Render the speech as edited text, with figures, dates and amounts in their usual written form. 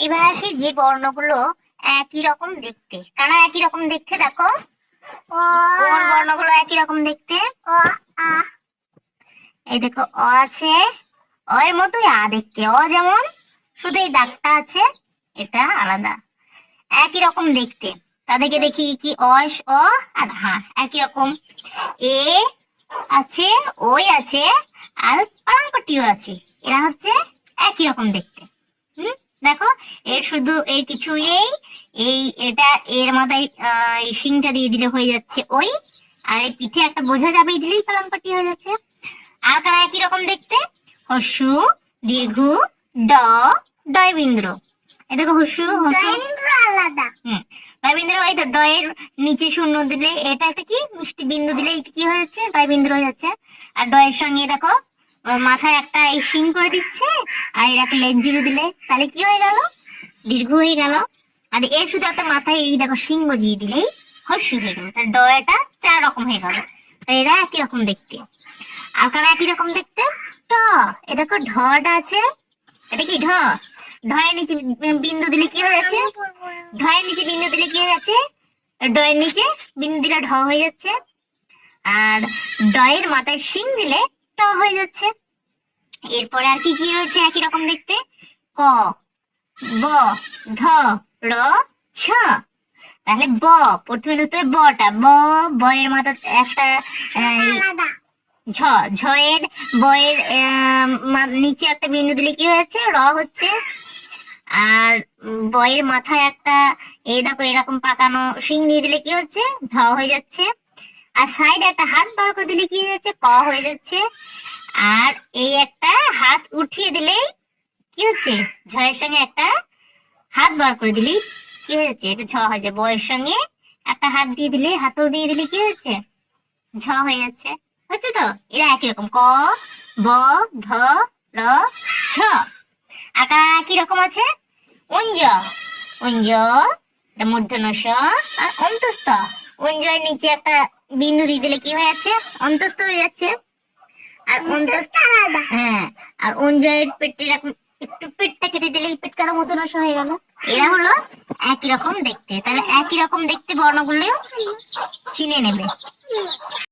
এবার আসি যে বর্ণগুলো একই রকম দেখতে। কারা একই রকম দেখতে? দেখো কোন বর্ণগুলো একই রকম দেখতে। এই দেখো অ আছে, অ এর মতোই আ দেখতে। অ যেমন, শুধু এই দাগটা আছে, এটা আলাদা। একই রকম দেখতে। তাদেরকে দেখি কি অ আর হা একই রকম। এ আছে, ওই আছে, আর পালাংপাটিও আছে। এরা হচ্ছে একই রকম দেখতে। দেখো এর শুধু এর কিছুই নেই। এটা এর মাথায় এই শিংটা দিয়ে দিলে হয়ে যাচ্ছে ওই, আর এই পিঠে একটা বোঝা চাপিয়ে দিলেই পালাংপাটি হয়ে যাচ্ছে। আর তারা একই রকম দেখতে। হস্যু, দীর্ঘ, ড, ডয়বিন্দ্র। এই দেখো হস্যু আলাদা। ডয়বিন্দ্র, এই তো ডয়ের নিচে শূন্য দিলে এটা একটা কি মিষ্টি বিন্দু দিলে কি হয়ে যাচ্ছে? ডয়বিন্দ্র হয়ে যাচ্ছে। আর ডয়ের সঙ্গে দেখো মাথায় একটা এই শিং করে দিচ্ছে, আর এর একটা লেজ জুড়ে দিলে তাহলে কি হয়ে গেল? দীর্ঘ হয়ে গেল। আর এর শুধু একটা মাথায় এই দেখো শিং বজিয়ে দিলেই হস্যু হয়ে গেল। তার ডয়টা 4 রকম হয়ে গেল। তাই এরা একই রকম দেখতে। আর কারা একই রকম দেখতে? ট। এ দেখো ঢটা আছে, এটা কি ঢ? ঢয়ের নিচে বিন্দু দিলে কি হয়ে যাচ্ছে? ঢয়ের নিচে বিন্দু দিলে কি হয়ে যাচ্ছে? ডয়ের নিচে বিন্দু দিলে ঢ হয়ে যাচ্ছে। আর ডয়ের মাথায় শিং দিলে ট হয়ে যাচ্ছে। এরপরে আর কি কি রয়েছে একই রকম দেখতে? ক, ব, ধ, র, ছ। তাহলে ব, প্রথমে ধরতে হবে বটা। বয়ের মাথা একটা ঝ, ঝয়ের বয়ের নিচে একটা বিন্দু দিলে কি হয়েছে? র হচ্ছে। আর বয়ের মাথায় একটা এই দেখো এরকম পাকানো শিং দিয়ে দিলে কি হচ্ছে? ধ হয়ে যাচ্ছে। আর সাইডে একটা হাত বার করে দিলে কি হয়ে যাচ্ছে? ক হয়ে যাচ্ছে। আর এই একটা হাত উঠিয়ে দিলেই কি হচ্ছে? ঝয়ের সঙ্গে একটা হাত বার করে দিলেই কি হয়েছে? এটা ঝ হয়ে যায়। বয়ের সঙ্গে একটা হাত দিয়ে দিলে, হাতল দিয়ে দিলে কি হচ্ছে? ঝ হয়ে যাচ্ছে। হচ্ছে তো? এরা একই রকম। ক, ব, ধ, র, ছ। আঁকা কি রকম আছে? উঞ্জ, উঞ্জ, মূর্ধন্য ষ, আর অন্তস্থ। উঞ্জয়ের নিচে একটা বিন্দু দিয়ে দিলে কি হয়ে যাচ্ছে? অন্তস্থ হয়ে যাচ্ছে। আর অন্তস্থ, হ্যাঁ, আর উঞ্জয়ের পেটে এরকম একটু পেটটা কেটে দিলে এই পেট কারো মূর্ধন্য ষ হয়ে গেল। এরা হলো একই রকম দেখতে। তাহলে একই রকম দেখতে বর্ণগুলো চিনে নেবে।